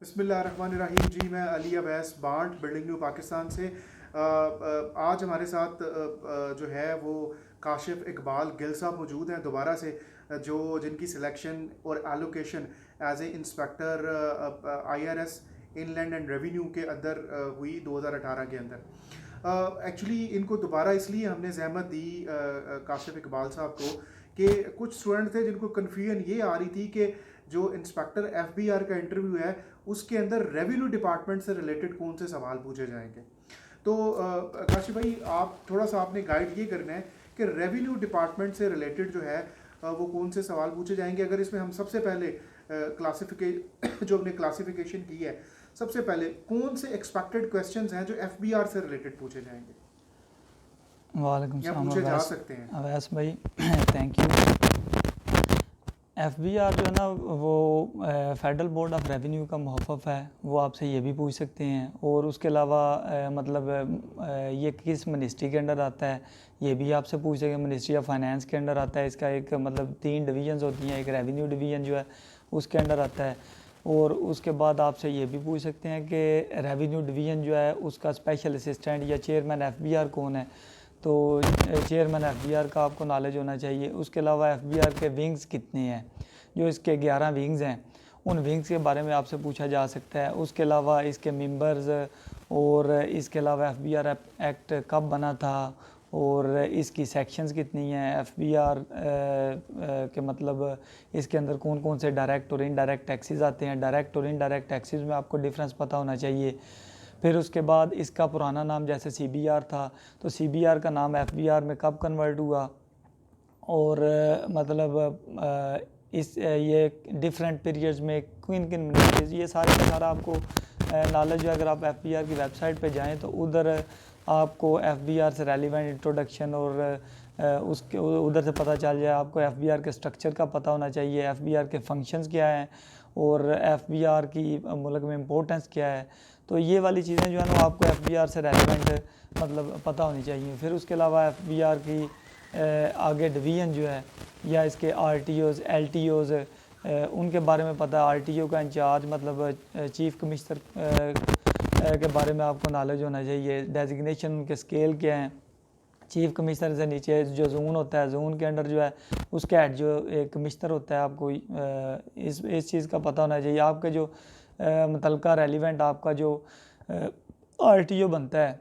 बिस्मिल्लाहिर्रहमानिर्रहीम जी। मैं अली अवैस बांट बिल्डिंग न्यू पाकिस्तान से आज हमारे साथ जो है वो काशिफ इकबाल गिल साहब मौजूद हैं दोबारा से, जो जिनकी सिलेक्शन और allocation as a inspector IRS inland and revenue के अंदर हुई 2018 के अंदर। एक्चुअली इनको दोबारा इसलिए हमने जहमत दी काशिफ इकबाल साहब को कि कुछ स्टूडेंट थे जिनको कन्फ्यूजन ये आ रही थी कि जो इंस्पेक्टर एफबीआर का इंटरव्यू है उसके अंदर रेवेन्यू डिपार्टमेंट से रिलेटेड कौन से सवाल पूछे जाएंगे। तो काशिफ भाई, आप थोड़ा सा आपने गाइड ये करना है कि रेवेन्यू डिपार्टमेंट से रिलेटेड जो है वो कौन से सवाल पूछे जाएंगे। अगर इसमें हम सबसे पहले जो हमने क्लासिफिकेशन की है, सबसे पहले कौन से एक्सपेक्टेड क्वेश्चंस हैं जो एफबीआर से रिलेटेड पूछे जाएंगे वालेकुम या सलाम पूछे जा सकते हैं। अवैस भाई, थैंक यू। एफबीआर जो है ना वो फेडरल बोर्ड ऑफ रेवेन्यू का मुहफ़्फ़ है, वो आपसे ये भी पूछ सकते हैं। और उसके अलावा मतलब ये किस मिनिस्ट्री के अंडर आता है ये भी आपसे पूछ सकें। मिनिस्ट्री ऑफ फाइनेंस के अंडर आता है। इसका एक मतलब 3 डिवीजन्स होती हैं। एक रेवेन्यू डिवीज़न जो है उसके अंडर आता है। और उसके बाद आपसे ये भी पूछ सकते हैं कि रेवेन्यू डिवीज़न जो है उसका स्पेशल असिस्टेंट या चेयरमैन एफबीआर कौन है। तो चेयरमैन एफबीआर का आपको नॉलेज होना चाहिए। उसके अलावा एफबीआर के विंग्स कितने हैं, जो इसके 11 विंग्स हैं, उन विंग्स के बारे में आपसे पूछा जा सकता है। उसके अलावा इसके मेंबर्स, और इसके अलावा एफबीआर एक्ट कब बना था, और इसकी सेक्शंस कितनी हैं। एफबीआर के मतलब इसके अंदर कौन कौन से डायरेक्ट और इनडायरेक्ट टैक्सेस आते हैं। डायरेक्ट और इनडायरेक्ट टैक्सेस में आपको डिफरेंस पता होना चाहिए। फिर उसके बाद इसका पुराना नाम जैसे सीबीआर था, तो सीबीआर का नाम एफबीआर में कब कन्वर्ट हुआ, और मतलब इस ये डिफरेंट पीरियड्स में किन किन मिनिस्ट्रीज, ये सारा का सारा आपको नॉलेज है। अगर आप एफबीआर की वेबसाइट पे जाएं तो उधर आपको एफबीआर से रेलिवेंट इंट्रोडक्शन और उसके उधर से पता चल जाए। आपको एफबीआर के स्ट्रक्चर का पता होना चाहिए, एफबीआर के फंक्शंस क्या हैं, और एफबीआर की मुल्क में इम्पोर्टेंस क्या है। तो ये वाली चीज़ें जो है ना आपको एफबीआर से रेलिवेंट मतलब पता होनी चाहिए। फिर उसके अलावा एफबीआर की आगे डिवीज़न जो है या इसके आरटीओज़ एलटीओज़ उनके बारे में पता है। आरटीओ का इंचार्ज मतलब चीफ कमिश्नर के बारे में आपको नॉलेज होना चाहिए। डेजिग्नेशन उनके स्केल क्या हैं। चीफ कमिश्नर से नीचे जो जोन होता है, जोन के अंडर जो है उसका हेड जो एक कमिश्नर होता है, आपको इस चीज़ का पता होना चाहिए। आपके जो मुतलका रेलिवेंट आपका जो आरटीओ बनता है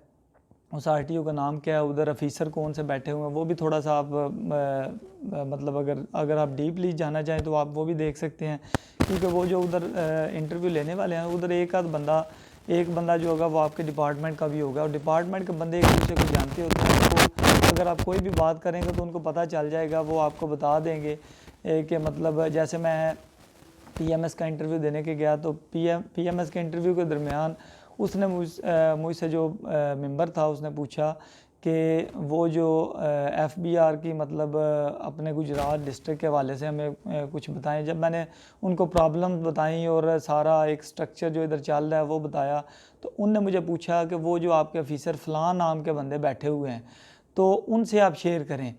उस आरटीओ का नाम क्या है, उधर ऑफिसर कौन से बैठे हुए हैं, वो भी थोड़ा सा आप मतलब अगर आप डीपली जाना चाहें तो आप वो भी देख सकते हैं। क्योंकि वो जो उधर इंटरव्यू लेने वाले हैं उधर एक बंदा जो होगा वो आपके डिपार्टमेंट का भी होगा, और डिपार्टमेंट के बंदे एक दूसरे को जानते होते हैं। उनको अगर आप कोई भी बात करेंगे तो उनको पता चल जाएगा, वो आपको बता देंगे कि मतलब जैसे मैं पीएमएस का इंटरव्यू देने के गया तो पीएमएस के इंटरव्यू के दरमियान उसने मुझसे जो मेंबर था उसने पूछा कि वो जो एफबीआर की मतलब अपने गुजरात डिस्ट्रिक्ट के हवाले से हमें कुछ बताएं। जब मैंने उनको प्रॉब्लम बताई और सारा एक स्ट्रक्चर जो इधर चल रहा है वो बताया, तो उनने मुझे पूछा कि वो जो आपके ऑफिसर फ़लाँ नाम के बंदे बैठे हुए हैं तो उनसे आप शेयर करें।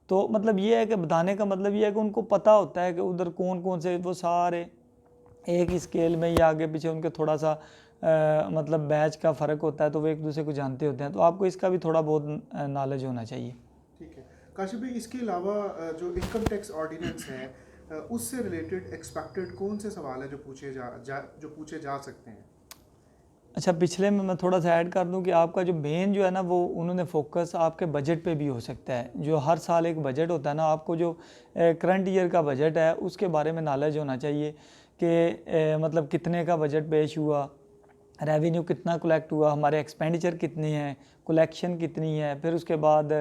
तो मतलब ये है कि बताने का मतलब ये है कि उनको पता होता है कि उधर कौन कौन से, वो सारे एक ही स्केल में या आगे पीछे उनके थोड़ा सा मतलब बैच का फ़र्क होता है, तो वो एक दूसरे को जानते होते हैं। तो आपको इसका भी थोड़ा बहुत नॉलेज होना चाहिए। ठीक है काशिफ भाई, इसके अलावा जो इनकम टैक्स ऑर्डिनेंस है उससे रिलेटेड एक्सपेक्टेड कौन से सवाल है जो पूछे जा सकते हैं। अच्छा, पिछले में मैं थोड़ा सा ऐड कर दूं कि आपका जो मेन जो है ना वो उन्होंने फोकस आपके बजट पे भी हो सकता है। जो हर साल एक बजट होता है ना, आपको जो करंट ईयर का बजट है उसके बारे में नॉलेज होना चाहिए कि मतलब कितने का बजट पेश हुआ, रेवेन्यू कितना कलेक्ट हुआ, हमारे एक्सपेंडिचर कितनी है, कलेक्शन कितनी है, फिर उसके बाद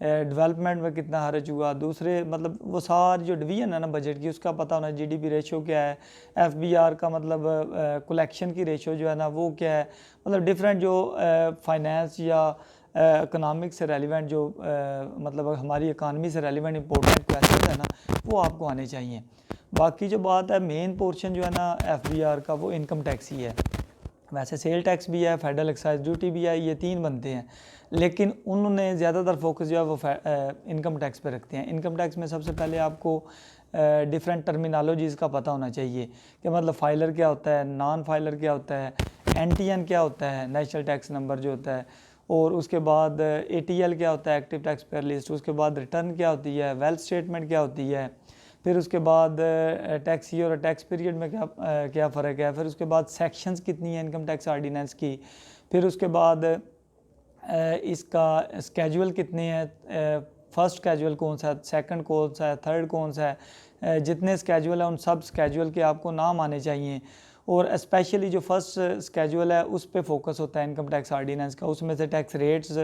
डेवलपमेंट में कितना खर्च हुआ। दूसरे मतलब वो सारी जो डिवीज़न है ना बजट की उसका पता होना। जीडीपी रेशो क्या है, एफबीआर का मतलब कलेक्शन की रेशो जो है ना वो क्या है। मतलब डिफरेंट जो फाइनेंस या इकोनॉमिक से रेलिवेंट जो मतलब हमारी इकानमी से रेलिवेंट इंपॉर्टेंट क्वेश्चन है ना वो आपको आने चाहिए। बाकी जो बात है मेन पोर्शन जो है ना एफबीआर का वो इनकम टैक्स ही है। वैसे सेल टैक्स भी है, फेडरल एक्साइज ड्यूटी भी है, ये 3 बनते हैं, लेकिन उन्होंने ज़्यादातर फोकस जो है वो इनकम टैक्स पे रखते हैं। इनकम टैक्स में सबसे पहले आपको डिफरेंट टर्मिनोलॉजीज़ का पता होना चाहिए कि मतलब फाइलर क्या होता है, नॉन फाइलर क्या होता है, एनटीएन क्या होता है, नेशनल टैक्स नंबर जो होता है, और उसके बाद एटीएल क्या होता है, एक्टिव टैक्स पेयर लिस्ट, उसके बाद रिटर्न क्या होती है, वेल्थ स्टेटमेंट क्या होती है, फिर उसके बाद टैक्स ईयर और टैक्स पीरियड में क्या फ़र्क है, फिर उसके बाद सेक्शंस कितनी है इनकम टैक्स ऑर्डिनेंस की, फिर उसके बाद इसका स्केजुअल कितने हैं, फर्स्ट स्केजुअल कौन सा है, सेकंड कौन सा है, थर्ड कौन सा है, जितने स्केजुअल हैं उन सब स्केजुअल के आपको नाम आने चाहिए। और स्पेशली जो फर्स्ट स्केजुअल है उस पे फोकस होता है इनकम टैक्स ऑर्डिनेंस का, उसमें से टैक्स रेट्स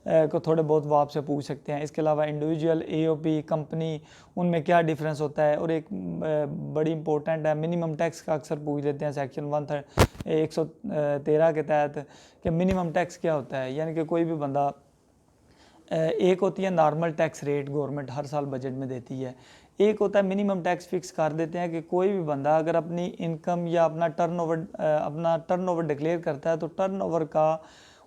को थोड़े बहुत वो आपसे पूछ सकते हैं। इसके अलावा इंडिविजुअल, एओपी, कंपनी, उनमें क्या डिफरेंस होता है, और एक बड़ी इंपॉर्टेंट है मिनिमम टैक्स का, अक्सर पूछ लेते हैं सेक्शन 113 के तहत कि मिनिमम टैक्स क्या होता है। यानी कि कोई भी बंदा, एक होती है नॉर्मल टैक्स रेट गवर्नमेंट हर साल बजट में देती है, एक होता है मिनिमम टैक्स फिक्स कर देते हैं कि कोई भी बंदा अगर अपनी इनकम या अपना टर्नओवर डिक्लेयर करता है तो टर्नओवर का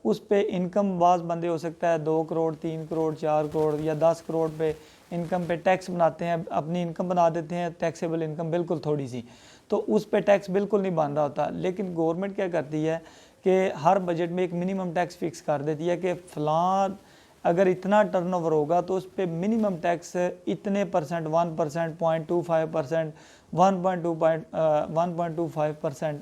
उस पे इनकम बाज़ बंदे हो सकता है 2 करोड़, 3 करोड़, 4 करोड़ या 10 करोड़ पे इनकम पे टैक्स बनाते हैं, अपनी इनकम बना देते हैं टैक्सेबल इनकम बिल्कुल थोड़ी सी, तो उस पे टैक्स बिल्कुल नहीं बन रहा होता। लेकिन गवर्नमेंट क्या करती है कि हर बजट में एक मिनिमम टैक्स फिक्स कर देती है कि फ़लाँ अगर इतना टर्नओवर होगा तो उस पर मिनिमम टैक्स इतने परसेंट, 1%, 0.25%, 1.25%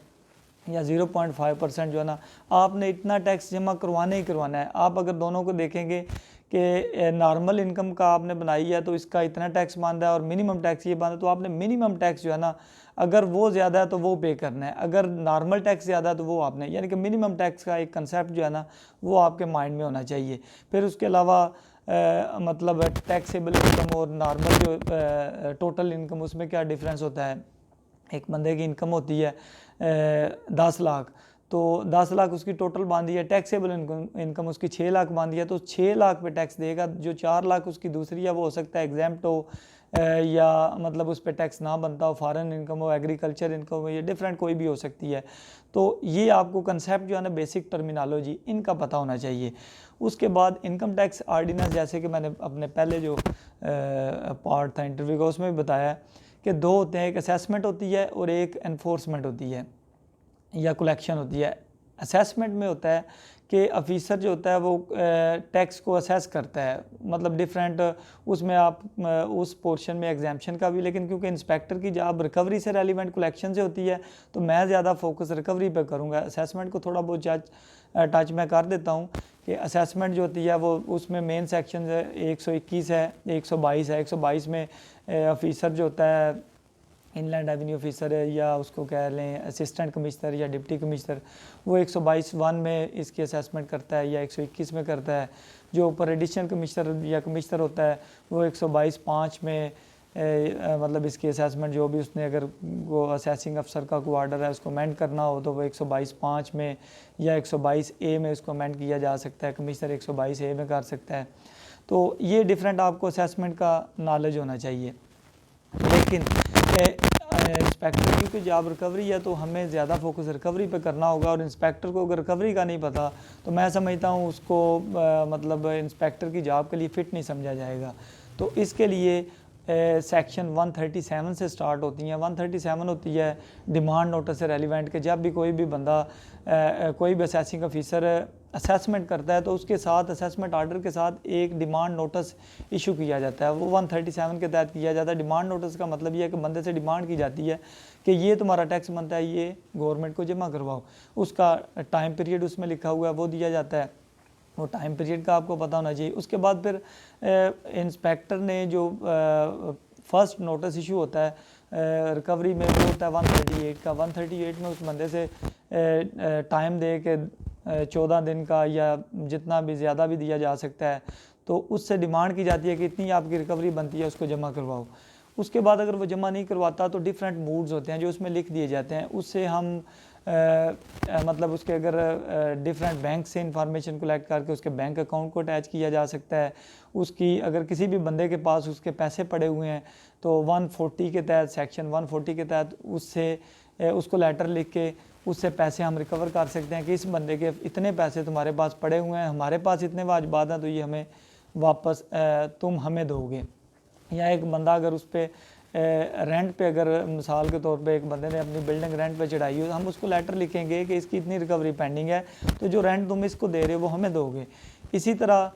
या 0.5% जो है ना, आपने इतना टैक्स जमा करवाना ही करवाना है। आप अगर दोनों को देखेंगे कि नॉर्मल इनकम का आपने बनाई है तो इसका इतना टैक्स बांधा है और मिनिमम टैक्स ये बांधा है, तो आपने मिनिमम टैक्स जो है ना, अगर वो ज़्यादा है तो वो पे करना है, अगर नॉर्मल टैक्स ज़्यादा है तो वो आपने, यानी कि मिनिमम टैक्स का एक कंसेप्ट जो है ना वो आपके माइंड में होना चाहिए। फिर उसके अलावा मतलब टैक्सेबल इनकम और नॉर्मल जो टोटल इनकम, उसमें क्या डिफरेंस होता है। एक बंदे की इनकम होती है 10 लाख, तो 10 लाख उसकी टोटल बांधी है, टैक्सेबल इनकम उसकी 6 लाख बांधी है, तो 6 लाख पे टैक्स देगा। जो 4 लाख उसकी दूसरी है वो हो सकता है एग्जाम्प्ट हो, या मतलब उस पर टैक्स ना बनता हो, फॉरेन इनकम हो, एग्रीकल्चर इनकम हो, ये डिफरेंट कोई भी हो सकती है। तो ये आपको कंसेप्ट जो है ना, बेसिक टर्मिनोलॉजी इनका पता होना चाहिए। उसके बाद इनकम टैक्स ऑर्डिनेंस, जैसे कि मैंने अपने पहले जो पार्ट था इंटरव्यू का उसमें भी बताया कि दो होते हैं, एक असेसमेंट होती है और एक एनफोर्समेंट होती है या कलेक्शन होती है। असेसमेंट में होता है कि ऑफिसर जो होता है वो टैक्स को असेस करता है, मतलब डिफरेंट, उसमें आप उस पोर्शन में एग्जाम्पशन का भी, लेकिन क्योंकि इंस्पेक्टर की जॉब रिकवरी से रेलिवेंट कलेक्शन से होती है तो मैं ज़्यादा फोकस रिकवरी पे करूँगा। असेसमेंट को थोड़ा बहुत टच मैं कर देता हूँ कि असेसमेंट जो होती है वो, उसमें मेन सेक्शन 121 है, 122 है। 122 में ऑफिसर जो होता है इनलैंड रेवेन्यू ऑफिसर है, या उसको कह लें असिस्टेंट कमिश्नर या डिप्टी कमिश्नर, वो 122(1) में इसकी असेसमेंट करता है या 121 में करता है। जो ऊपर एडिशनल कमिश्नर या कमिश्नर होता है वो 122(5) में मतलब इसकी असेसमेंट, जो भी उसने अगर वो असेसिंग अफसर का कोई आर्डर है उसको अमेंड करना हो तो वो 122(5) में या 122A में उसको अमेंड किया जा सकता है, कमिश्नर 122A में कर सकता है। तो ये डिफरेंट आपको असेसमेंट का नॉलेज होना चाहिए। लेकिन इंस्पेक्टर की कोई जॉब रिकवरी है तो हमें ज़्यादा फोकस रिकवरी पे करना होगा, और इंस्पेक्टर को अगर रिकवरी का नहीं पता तो मैं समझता हूँ उसको मतलब इंस्पेक्टर की जॉब के लिए फ़िट नहीं समझा जाएगा। तो इसके लिए सेक्शन 137 से स्टार्ट होती हैं। 137 होती है डिमांड नोटिस से रेलिवेंट के, जब भी कोई भी बंदा कोई भी असेसिंग ऑफिसर असेसमेंट करता है तो उसके साथ असेसमेंट आर्डर के साथ एक डिमांड नोटिस इशू किया जाता है, वो 137 के तहत किया जाता है। डिमांड नोटिस का मतलब ये है कि बंदे से डिमांड की जाती है कि ये तुम्हारा टैक्स बनता है, ये गवर्नमेंट को जमा करवाओ। उसका टाइम पीरियड उसमें लिखा हुआ है वो दिया जाता है, वो टाइम पीरियड का आपको पता होना चाहिए। उसके बाद फिर इंस्पेक्टर ने जो फर्स्ट नोटिस इशू होता है रिकवरी में, वो होता है 138 का। 138 में उस बंदे से टाइम दे के 14 दिन का या जितना भी ज़्यादा भी दिया जा सकता है, तो उससे डिमांड की जाती है कि इतनी आपकी रिकवरी बनती है, उसको जमा करवाओ। उसके बाद अगर वो जमा नहीं करवाता तो डिफरेंट मूड्स होते हैं जो उसमें लिख दिए जाते हैं, उससे हम मतलब उसके अगर डिफरेंट बैंक से इंफॉर्मेशन कलेक्ट करके उसके बैंक अकाउंट को अटैच किया जा सकता है। उसकी अगर किसी भी बंदे के पास उसके पैसे पड़े हुए हैं तो 140 के तहत, सेक्शन 140 के तहत उससे उसको लेटर लिख के उससे पैसे हम रिकवर कर सकते हैं कि इस बंदे के इतने पैसे तुम्हारे पास पड़े हुए हैं, हमारे पास इतने वाजिबात हैं, तो ये हमें वापस तुम हमें दोगे। या एक बंदा अगर उस पर रेंट पे अगर मिसाल के तौर पे एक बंदे ने अपनी बिल्डिंग रेंट पे चढ़ाई हो, हम उसको लेटर लिखेंगे कि इसकी इतनी रिकवरी पेंडिंग है, तो जो रेंट तुम इसको दे रहे हो वो हमें दोगे। इसी तरह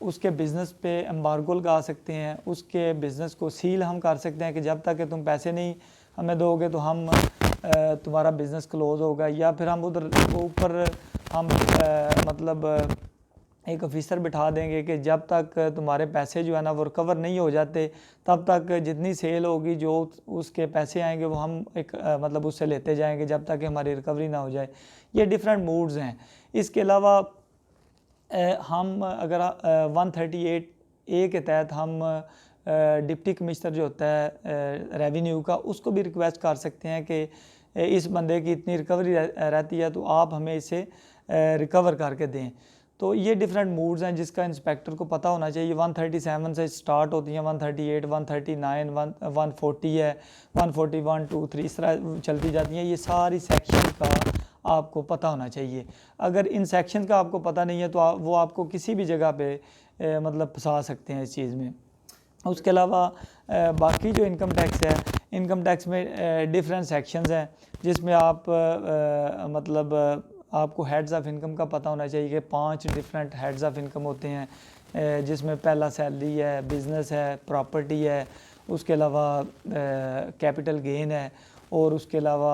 उसके बिज़नेस पे एम्बार्गो लगा सकते हैं, उसके बिज़नेस को सील हम कर सकते हैं कि जब तक कि तुम पैसे नहीं हमें दोगे तो हम तुम्हारा बिज़नेस क्लोज़ होगा। या फिर हम उधर ऊपर हम मतलब एक ऑफिसर बिठा देंगे कि जब तक तुम्हारे पैसे जो है ना वो रिकवर नहीं हो जाते, तब तक जितनी सेल होगी जो उसके पैसे आएंगे वो हम एक मतलब उससे लेते जाएंगे जब तक कि हमारी रिकवरी ना हो जाए। ये डिफरेंट मूड्स हैं। इसके अलावा हम अगर 138A के तहत हम डिप्टी कमिश्नर जो होता है रेवेन्यू का, उसको भी रिक्वेस्ट कर सकते हैं कि इस बंदे की इतनी रिकवरी रहती है तो आप हमें इसे रिकवर करके दें। तो ये डिफरेंट मूड्स हैं जिसका इंस्पेक्टर को पता होना चाहिए। 137 से स्टार्ट होती हैं, 138, 139, 140 है, 141, 2, 3 इस तरह चलती जाती हैं। ये सारी सेक्शन का आपको पता होना चाहिए। अगर इन सेक्शन का आपको पता नहीं है तो वो आपको किसी भी जगह पे मतलब फंसा सकते हैं इस चीज़ में। उसके अलावा बाकी जो इनकम टैक्स है, इनकम टैक्स में डिफरेंट सेक्शंस हैं जिसमें आप मतलब आपको हेड्स ऑफ इनकम का पता होना चाहिए कि 5 डिफरेंट हेड्स ऑफ इनकम होते हैं, जिसमें पहला सैलरी है, बिज़नेस है, प्रॉपर्टी है, उसके अलावा कैपिटल गेन है और उसके अलावा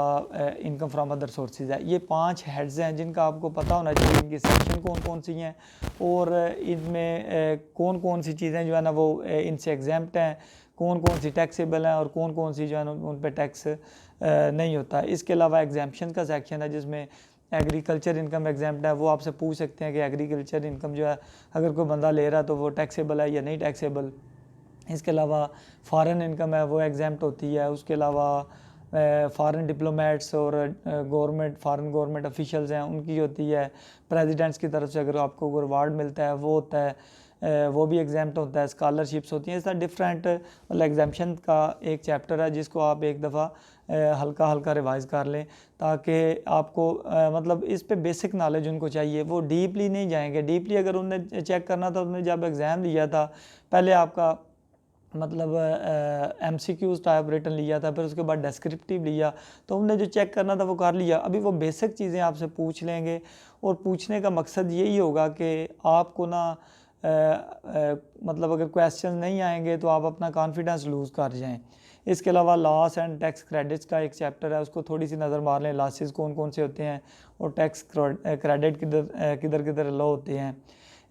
इनकम फ्रॉम अदर सोर्सेज है। ये 5 हेड्स हैं जिनका आपको पता होना चाहिए, इनकी सेक्शन कौन कौन सी हैं और इनमें कौन कौन सी चीज़ें जो है ना वो इनसे एग्जेम्प्ट हैं, कौन कौन सी टैक्सेबल हैं और कौन कौन सी जो है ना उन पर टैक्स नहीं होता। इसके अलावा एग्जाम्पशन का सेक्शन है जिसमें एग्रीकल्चर इनकम एग्जाम्प्ट है। वो आपसे पूछ सकते हैं कि एग्रीकल्चर इनकम जो है अगर कोई बंदा ले रहा तो वो टैक्सेबल है या नहीं टैक्सेबल। इसके अलावा फ़ॉरेन इनकम है वो एग्जाम्प्ट होती है। उसके अलावा फ़ॉरेन डिप्लोमेट्स और फ़ॉरेन गवर्नमेंट ऑफिशियल्स हैं उनकी होती है। प्रेसिडेंट्स की तरफ से अगर आपको कोई अवार्ड मिलता है वो होता है, वो भी एग्जाम्प्ट होता है। स्कॉलरशिप्स होती हैं। इस तरह डिफरेंट मतलब एग्जाम्पशन का एक चैप्टर है जिसको आप एक दफ़ा हल्का हल्का रिवाइज़ कर लें ताकि आपको मतलब इस पे बेसिक नॉलेज उनको चाहिए। वो डीपली नहीं जाएंगे। डीपली अगर उन्हें चेक करना था, उन्होंने जब एग्ज़ाम लिया था पहले आपका मतलब MCQs टाइप रिटन लिया था, फिर उसके बाद डिस्क्रिप्टिव लिया, तो उन्हें जो चेक करना था वो कर लिया। अभी वो बेसिक चीज़ें आपसे पूछ लेंगे और पूछने का मकसद यही होगा कि आपको ना मतलब अगर क्वेश्चन नहीं आएंगे तो आप अपना कॉन्फिडेंस लूज़ कर जाएं। इसके अलावा लॉस एंड टैक्स क्रेडिट्स का एक चैप्टर है, उसको थोड़ी सी नज़र मार लें, लॉसेस कौन कौन से होते हैं और टैक्स क्रेडिट किधर किधर लो होते हैं।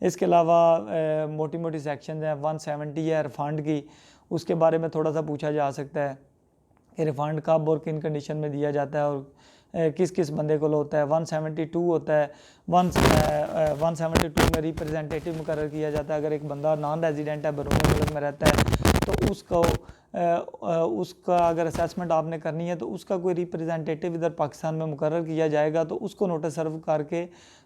इसके अलावा मोटी मोटी सेक्शन हैं। 170 है रिफ़ंड की, उसके बारे में थोड़ा सा पूछा जा सकता है कि रिफ़ंड कब और किन कंडीशन में दिया जाता है और किस किस बंदे को होता है। 172 होता है। 172 में रिप्रेजेंटेटिव मुकर्रर किया जाता है। अगर एक बंदा नॉन रेजिडेंट है, बैरून मुल्क में रहता है, तो उसका अगर असेसमेंट आपने करनी है तो उसका कोई रिप्रेजेंटेटिव इधर पाकिस्तान में मुकर्रर किया जाएगा, तो उसको नोटिस सर्व करके,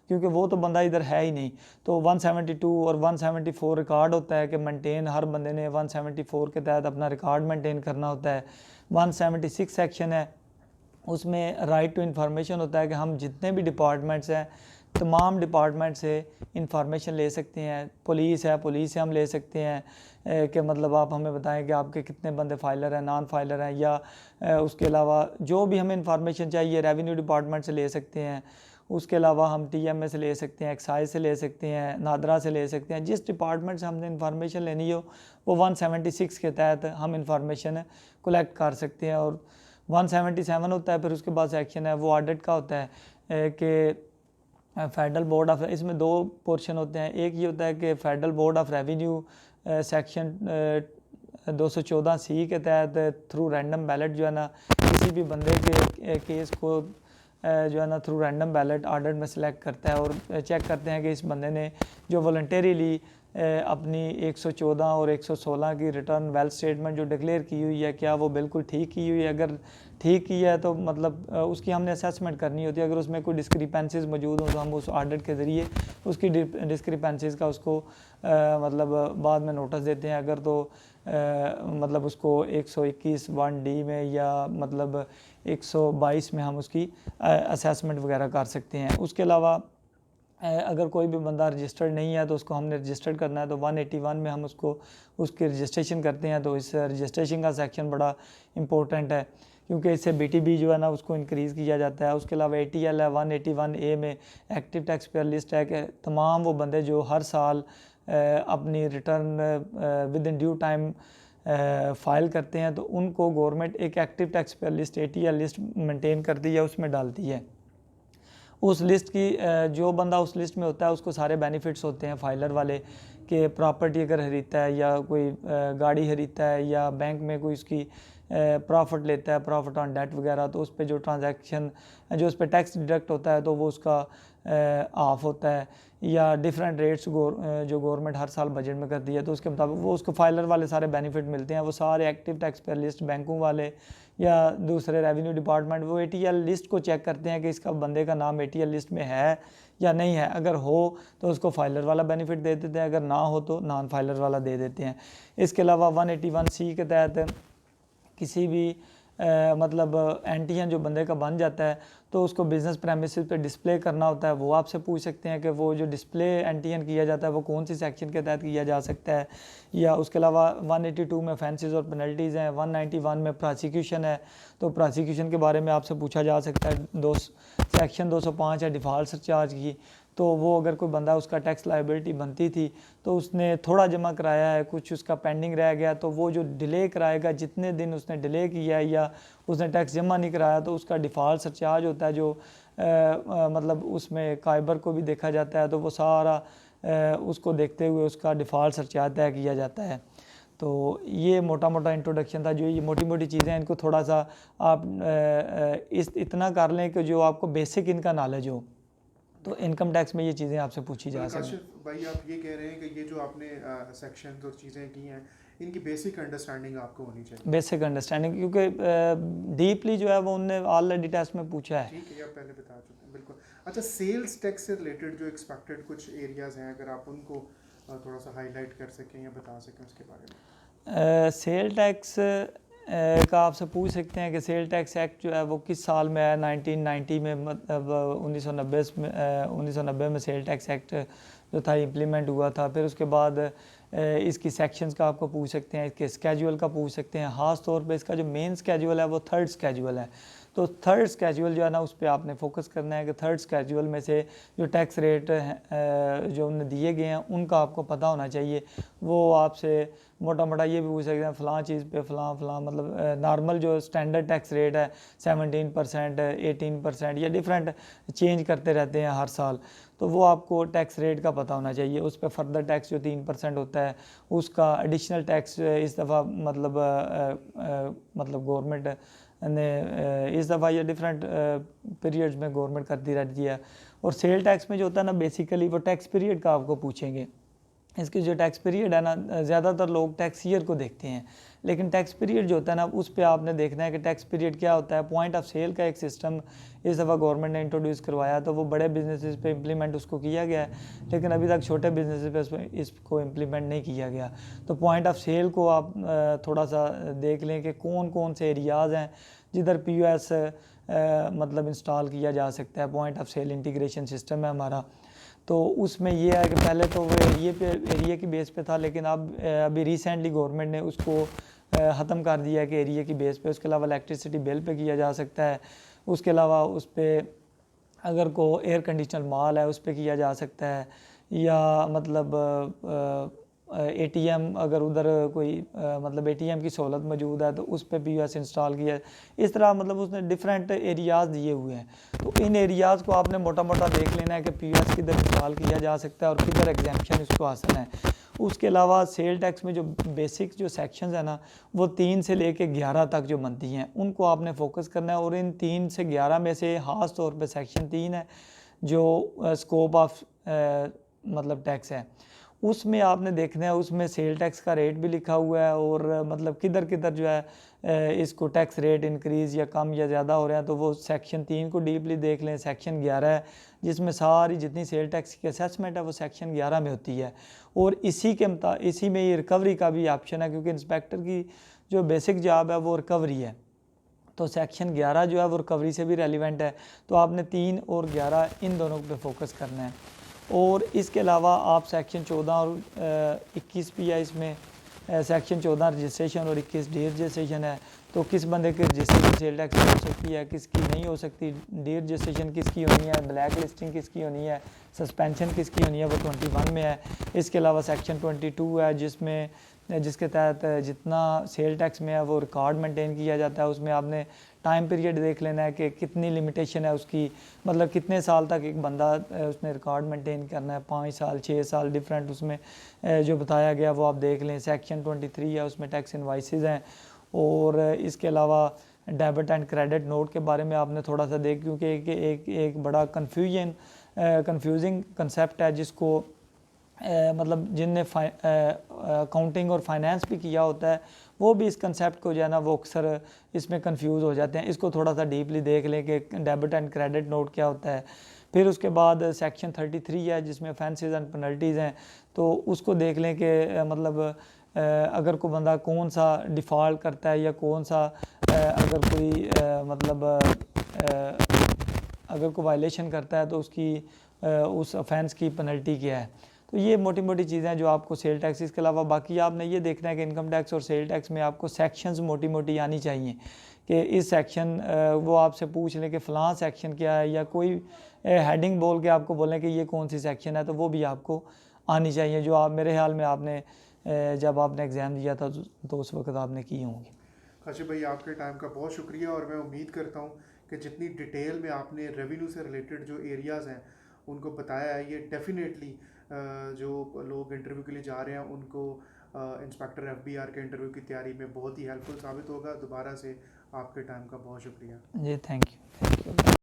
क्योंकि वो तो बंदा इधर है ही नहीं, तो 172 और 174 रिकॉर्ड होता है कि मेंटेन हर बंदे ने 174 के तहत अपना रिकॉर्ड मेंटेन करना होता है। 176 सेक्शन है, उसमें राइट टू इन्फॉर्मेशन होता है कि हम जितने भी डिपार्टमेंट्स हैं तमाम डिपार्टमेंट से इंफॉर्मेशन ले सकते हैं। पुलिस है, पुलिस से हम ले सकते हैं कि मतलब आप हमें बताएं कि आपके कितने बंदे फाइलर हैं, नॉन फाइलर हैं, या उसके अलावा जो भी हमें इंफॉर्मेशन चाहिए रेवेन्यू डिपार्टमेंट से ले सकते हैं। उसके अलावा हम TMA से ले सकते हैं, एक्साइज से ले सकते हैं, नादरा से ले सकते हैं। जिस डिपार्टमेंट से हमने इंफॉर्मेशन लेनी हो वो 176 के तहत हम इंफॉर्मेशन कलेक्ट कर सकते हैं। और 177 होता है, फिर उसके बाद सेक्शन है वो ऑडिट का होता है कि फेडरल बोर्ड ऑफ, इसमें 2 पोर्शन होते हैं। एक ये होता है कि federal board of revenue section 214C के तहत थ्रू रैंडम बैलेट जो है ना किसी भी बंदे के केस को जो है ना थ्रू रैंडम बैलेट ऑर्डर में सेलेक्ट करता है और चेक करते हैं कि इस बंदे ने जो वॉलंटरीली अपनी 114 और 116 की रिटर्न वेल्थ स्टेटमेंट जो डिक्लेयर की हुई है क्या वो बिल्कुल ठीक की हुई है। अगर ठीक की है तो मतलब उसकी हमने असेसमेंट करनी होती है। अगर उसमें कोई डिस्क्रिपेंसीज मौजूद हो तो हम उस ऑडिट के ज़रिए उसकी डिस्क्रिपेंसीज का उसको मतलब बाद में नोटिस देते हैं। अगर तो मतलब उसको 121 1D में या मतलब 122 में हम उसकी असेसमेंट वगैरह कर सकते हैं। उसके अलावा अगर कोई भी बंदा रजिस्टर्ड नहीं है तो उसको हमने रजिस्टर्ड करना है, तो 181 में हम उसको उसकी रजिस्ट्रेशन करते हैं। तो इस रजिस्ट्रेशन का सेक्शन बड़ा इंपॉर्टेंट है, क्योंकि इससे BTB जो है ना उसको इंक्रीज़ किया जाता है। उसके अलावा ATL है 181A में, एक्टिव टैक्स पेयर लिस्ट है कि तमाम वो बंदे जो हर साल अपनी return with in due time file करते हैं, तो उनको गवर्नमेंट एक active tax payer list ATL list maintain करती है, उसमें डालती है। उस लिस्ट की जो बंदा उस लिस्ट में होता है उसको सारे बेनिफिट्स होते हैं फाइलर वाले, कि प्रॉपर्टी अगर खरीदता है या कोई गाड़ी खरीदता है या बैंक में कोई उसकी प्रॉफिट लेता है, प्रॉफिट ऑन डेट वगैरह, तो उस पर जो ट्रांजैक्शन जो उस पर टैक्स डिडक्ट होता है तो वो उसका ऑफ होता है, या डिफरेंट रेट्स जो गवर्नमेंट हर साल बजट में करती है, तो उसके मुताबिक वो उसको फाइलर वाले सारे बेनिफिट मिलते हैं। वो सारे एक्टिव टैक्स पेयर लिस्ट बैंकों वाले या दूसरे रेवेन्यू डिपार्टमेंट वो ATL लिस्ट को चेक करते हैं कि इसका बंदे का नाम ATL लिस्ट में है या नहीं है। अगर हो तो उसको फाइलर वाला बेनिफिट दे देते हैं, अगर ना हो तो नॉन फाइलर वाला दे देते हैं। इसके अलावा 181C के तहत किसी भी मतलब एंटीजन जो बंदे का बन जाता है तो उसको बिज़नेस प्रेमिसेस पे डिस्प्ले करना होता है। वो आपसे पूछ सकते हैं कि वो जो डिस्प्ले एंटीजन किया जाता है वो कौन सी सेक्शन के तहत किया जा सकता है। या उसके अलावा 182 में फैंसीज और पेनल्टीज़ हैं, 191 में प्रोसिक्यूशन है, तो प्रोसिक्यूशन के बारे में आपसे पूछा जा सकता है। सेक्शन 205 है डिफ़ॉल्ट सरचार्ज की, तो वो अगर कोई बंदा उसका टैक्स लायबिलिटी बनती थी तो उसने थोड़ा जमा कराया है, कुछ उसका पेंडिंग रह गया, तो वो जो डिले कराएगा, जितने दिन उसने डिले किया या उसने टैक्स जमा नहीं कराया, तो उसका डिफ़ॉल्ट सरचार्ज होता है जो मतलब उसमें काइबर को भी देखा जाता है, तो वो सारा उसको देखते हुए उसका डिफ़ॉल्ट सरचार्ज तय किया जाता है। तो ये मोटा मोटा इंट्रोडक्शन था। जो ये मोटी मोटी चीज़ें हैं इनको थोड़ा सा आप इतना कर लें कि जो आपको बेसिक इनका नॉलेज हो, तो इनकम टैक्स में ये चीज़ें आपसे पूछी जा सकती हैं। काशिफ भाई, आप ये कह रहे हैं कि ये जो आपने सेक्शंस और चीज़ें की हैं इनकी बेसिक अंडरस्टैंडिंग आपको होनी चाहिए। बेसिक अंडरस्टैंडिंग, क्योंकि डीपली जो है वो उनने ऑलरेडी टेस्ट में पूछा है। ठीक है, आप पहले बता चुके हैं, बिल्कुल। अच्छा, सेल्स टैक्स से रिलेटेड जो एक्सपेक्टेड कुछ एरियाज़ हैं, अगर आप उनको थोड़ा सा हाईलाइट कर सकें या बता सकें उसके बारे में। सेल टैक्स का आपसे पूछ सकते हैं कि सेल टैक्स एक्ट जो है वो किस साल में आया। 1990 में, मतलब 1990 में सेल टैक्स एक्ट जो था इम्प्लीमेंट हुआ था। फिर उसके बाद इसकी सेक्शंस का आपको पूछ सकते हैं, इसके स्केजुअल का पूछ सकते हैं। ख़ास तौर पे इसका जो मेन स्केजुअल है वो थर्ड स्केजुअल है। तो थर्ड स्केजुअल जो है ना उस पर आपने फोकस करना है कि थर्ड स्केजुअल में से जो टैक्स रेट जो उन्हें दिए गए हैं उनका आपको पता होना चाहिए। वो आपसे मोटा मोटा ये भी पूछ सकते हैं फ़लाँ चीज़ पे फ़लाँ मतलब नॉर्मल जो स्टैंडर्ड टैक्स रेट है 17%, 18% या डिफरेंट चेंज करते रहते हैं हर साल, तो वो आपको टैक्स रेट का पता होना चाहिए। उस पर फर्दर टैक्स जो 3% होता है उसका एडिशनल टैक्स इस दफ़ा मतलब गवर्नमेंट ने इस दफ़ा या डिफरेंट पीरियड्स में गवर्नमेंट करती रहती है। और सेल टैक्स में जो होता है ना बेसिकली वो टैक्स पीरियड का आपको पूछेंगे। इसकी जो टैक्स पीरियड है ना, ज़्यादातर लोग टैक्स ईयर को देखते हैं, लेकिन टैक्स पीरियड जो होता है ना उस पर आपने देखना है कि टैक्स पीरियड क्या होता है। पॉइंट ऑफ सेल का एक सिस्टम इस दफ़ा गवर्नमेंट ने इंट्रोड्यूस करवाया, तो वो बड़े बिजनेसेस पे इम्प्लीमेंट उसको किया गया है, लेकिन अभी तक छोटे बिजनेसेस पे इसको इम्प्लीमेंट नहीं किया गया। तो पॉइंट ऑफ सेल को आप थोड़ा सा देख लें कि कौन कौन से एरियाज़ हैं जिधर POS मतलब इंस्टॉल किया जा सकता है। Point of sale integration system है हमारा, तो उसमें ये है कि पहले तो वो एरिया की बेस पे था, लेकिन अब अभी रिसेंटली गवर्नमेंट ने उसको ख़त्म कर दिया है कि एरिया की बेस पे। उसके अलावा इलेक्ट्रिसिटी बिल पे किया जा सकता है। उसके अलावा उस पर अगर को एयर कंडीशनर माल है उस पर किया जा सकता है, या मतलब ATM अगर उधर कोई मतलब ATM की सहूलत मौजूद है तो उस पर POS इंस्टॉल किया है। इस तरह मतलब उसने डिफरेंट एरियाज़ दिए हुए हैं, तो इन एरियाज़ को आपने मोटा मोटा देख लेना है कि POS किधर इंस्टॉल किया जा सकता है और किधर एग्जाम्पशन इसको हासिल है। उसके अलावा सेल टैक्स में जो बेसिक जो सेक्शंस है ना वो 3 से लेके 11 तक जो बनती हैं उनको आपने फोकस करना है। और इन 3 से 11 में से ख़ास तौर पे सेक्शन 3 है जो स्कोप ऑफ मतलब टैक्स है, उसमें आपने देखना है। उसमें सेल टैक्स का रेट भी लिखा हुआ है और मतलब किधर किधर जो है इसको टैक्स रेट इंक्रीज़ या कम या ज़्यादा हो रहा है, तो वो सेक्शन 3 को डीपली देख लें। सेक्शन 11 है जिसमें सारी जितनी सेल टैक्स की असेसमेंट है वो सेक्शन 11 में होती है। और इसी में ये रिकवरी का भी ऑप्शन है, क्योंकि इंस्पेक्टर की जो बेसिक जॉब है वो रिकवरी है, तो सेक्शन 11 जो है वो रिकवरी से भी रेलिवेंट है। तो आपने 3 और 11 इन दोनों पे फोकस करना है। और इसके अलावा आप सेक्शन 14 और 21 भी है इसमें। सेक्शन 14 रजिस्ट्रेशन और 21 डी रजिस्ट्रेशन है। तो किस बंदे की रजिस्ट्रेशन सेल टैक्स हो सकती है, किसकी नहीं हो सकती, डी रजिस्ट्रेशन किसकी होनी है, ब्लैक लिस्टिंग किसकी होनी है, सस्पेंशन किसकी होनी है, वो 21 में है। इसके अलावा सेक्शन 22 है जिसके तहत जितना सेल टैक्स में है वो रिकॉर्ड मेंटेन किया जाता है। उसमें आपने टाइम पीरियड देख लेना है कि कितनी लिमिटेशन है उसकी, मतलब कितने साल तक एक बंदा उसने रिकॉर्ड मेंटेन करना है, 5 साल 6 साल डिफरेंट उसमें जो बताया गया वो आप देख लें। सेक्शन 23 है, उसमें टैक्स इनवाइसेस हैं। और इसके अलावा डेबिट एंड क्रेडिट नोट के बारे में आपने थोड़ा सा देख, क्योंकि एक बड़ा कंफ्यूजिंग कंसेप्ट है जिसको मतलब जिनने अकाउंटिंग और फाइनेंस भी किया होता है वो भी इस कंसेप्ट को जो है ना वो अक्सर इसमें कंफ्यूज हो जाते हैं। इसको थोड़ा सा डीपली देख लें कि डेबिट एंड क्रेडिट नोट क्या होता है। फिर उसके बाद सेक्शन 33 है जिसमें ऑफेंसेस एंड पेनल्टीज़ हैं, तो उसको देख लें कि मतलब अगर कोई बंदा कौन सा डिफ़ॉल्ट करता है या कौन सा अगर कोई मतलब अगर कोई वायलेशन करता है तो उसकी उस ऑफेंस की पेनल्टी क्या है। तो ये मोटी मोटी चीज़ें हैं जो आपको सेल टैक्स, इसके अलावा बाकी आपने ये देखना है कि इनकम टैक्स और सेल टैक्स में आपको सेक्शंस मोटी मोटी आनी चाहिए कि इस सेक्शन वो आपसे पूछ लें कि फ़लाँ सेक्शन क्या है, या कोई हेडिंग बोल के आपको बोलें कि ये कौन सी सेक्शन है, तो वो भी आपको आनी चाहिए, जो आप मेरे ख्याल में आपने जब आपने एग्ज़ाम दिया था तो उस वक्त आपने की होंगी। काशिफ भाई, आपके टाइम का बहुत शुक्रिया, और मैं उम्मीद करता हूँ कि जितनी डिटेल में आपने रेवेन्यू से रिलेटेड जो एरियाज़ हैं उनको बताया है, ये डेफिनेटली जो लोग इंटरव्यू के लिए जा रहे हैं उनको इंस्पेक्टर एफबीआर के इंटरव्यू की तैयारी में बहुत ही हेल्पफुल साबित होगा। दोबारा से आपके टाइम का बहुत शुक्रिया जी, थैंक यू।